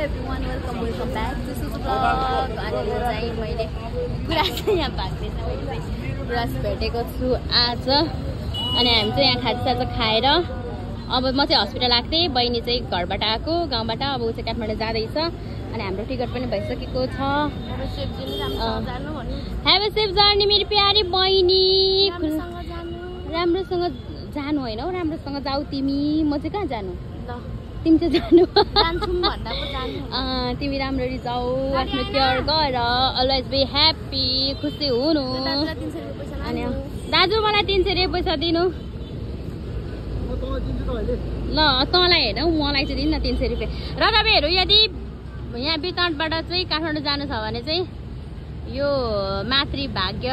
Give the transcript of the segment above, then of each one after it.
everyone, welcome back to Suzu Vlog. अनि यो चाहिँ मैले गुराँस यहाँ भाग्दैछ मैले चाहिँ गुराँस भेटेको छु आज अनि हामी चाहिँ यहाँ खाजासाजा खाएर अब म चाहिँ हस्पिटल आएको थिएँ बहिनी चाहिँ घरबाट आएको गाउँबाट अब ऊ चाहिँ काठमाडौँ जाँदैछ अनि हाम्रो टिकट पनि भइसकेको छ ह्याभ अ सेफ जर्नी मेरो प्यारी बहिनी राम्रोसँग जानु होइन हौ राम्रोसँग जाऊ तिमी म चाहिँ कहाँ जानु तिमी चाहिँ जानु तिमी राम्ररी जाऊ आफ्नो केयर गर अलवेज बी ह्याप्पी खुसी हुनु अनि दाजु मलाई 300 रुपियाँ पैसा दिनु ल तँलाई होइन मलाई चाहिँ दिनु न 300 रुपियाँ र तपाईँहरू यदि यहाँ बितडबाट चाहिँ काठमाडौँ जानु छ भने चाहिँ यो मातृभाग्य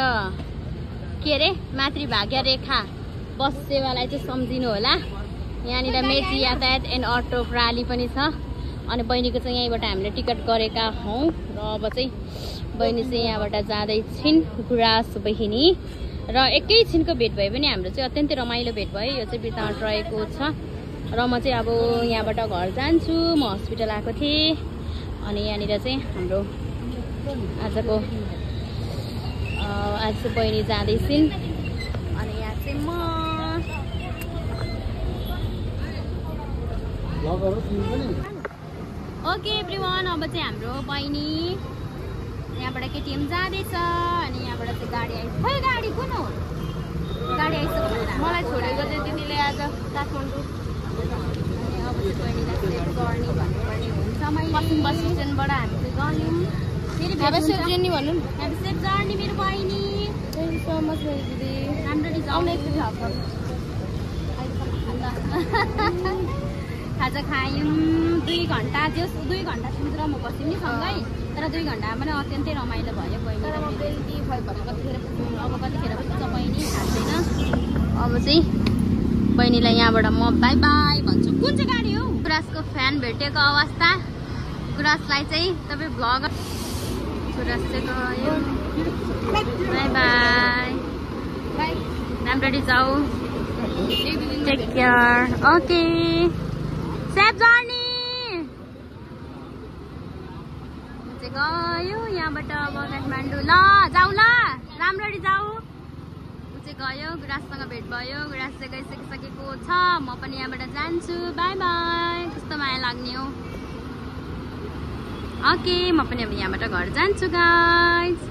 के अरे मातृभाग्य रेखा बस सेवालाई चाहिँ सम्झिनु होला यहाँनिर मेची यातायात एन्ड अटो प्रणाली पनि छ अनि बहिनीको चाहिँ यहीँबाट हामीले टिकट गरेका हौँ र अब चाहिँ बहिनी चाहिँ यहाँबाट जाँदैछिन् गुराँस बहिनी र एकैछिनको भेट भयो भने हाम्रो चाहिँ अत्यन्तै रमाइलो भेट भयो यो चाहिँ बितावट रहेको छ र म चाहिँ अब यहाँबाट घर जान्छु म हस्पिटल आएको थिएँ अनि यहाँनिर चाहिँ हाम्रो आजको आज चाहिँ बहिनी जाँदैछिन् अनि यहाँ चाहिँ म ओके एभ्रिवान अब चाहिँ हाम्रो बहिनी यहाँबाट केटिएम जाँदैछ अनि यहाँबाट चाहिँ गाडी आइस खै गाडी कुन हो गाडी आइसक्यो मलाई छोडेको चाहिँ दिदीले आज काठमाडौँ अनि अब चाहिँ बहिनीलाई सेभ गर्ने भन्नुपर्ने हुन्छ मैले बस स्ट्यान्डबाट हामी चाहिँ गयौँ फेरि सेभ जर्नी भन्नु हामी सेभ जर्नी मेरो बहिनी थ्याङ्क यू सो मच मेरो दिदी राम्ररी जाउने खाजा खायौँ 2 घन्टा जो 2 घन्टासम्म र म बस्यौँ नि सँगै तर 2 घन्टामा पनि अत्यन्तै रमाइलो भयो बहिनी अब कतिखेर पुग्छ बहिनी थाहा छैन अब चाहिँ बहिनीलाई यहाँबाट म बाई बाई भन्छु कुन चाहिँ गाडी हो गुराँसको फ्यान भेटेको अवस्था गुराँसलाई चाहिँ तपाईँ भ्लग गुराँस चाहिँ गयो बाई बाई राम्ररी जाऊ take care okay safe journey चाहिँ गयो यहाँबाट अब काठमाडौँ ल जाऊ ल राम्ररी जाऊ ऊ चाहिँ गयो गुराँससँग भेट भयो गुराँस चाहिँ गइसकिसकेको छ म पनि यहाँबाट जान्छु बाई बाई कस्तो माया लाग्ने हो ओके म पनि अब यहाँबाट घर जान्छु गाइस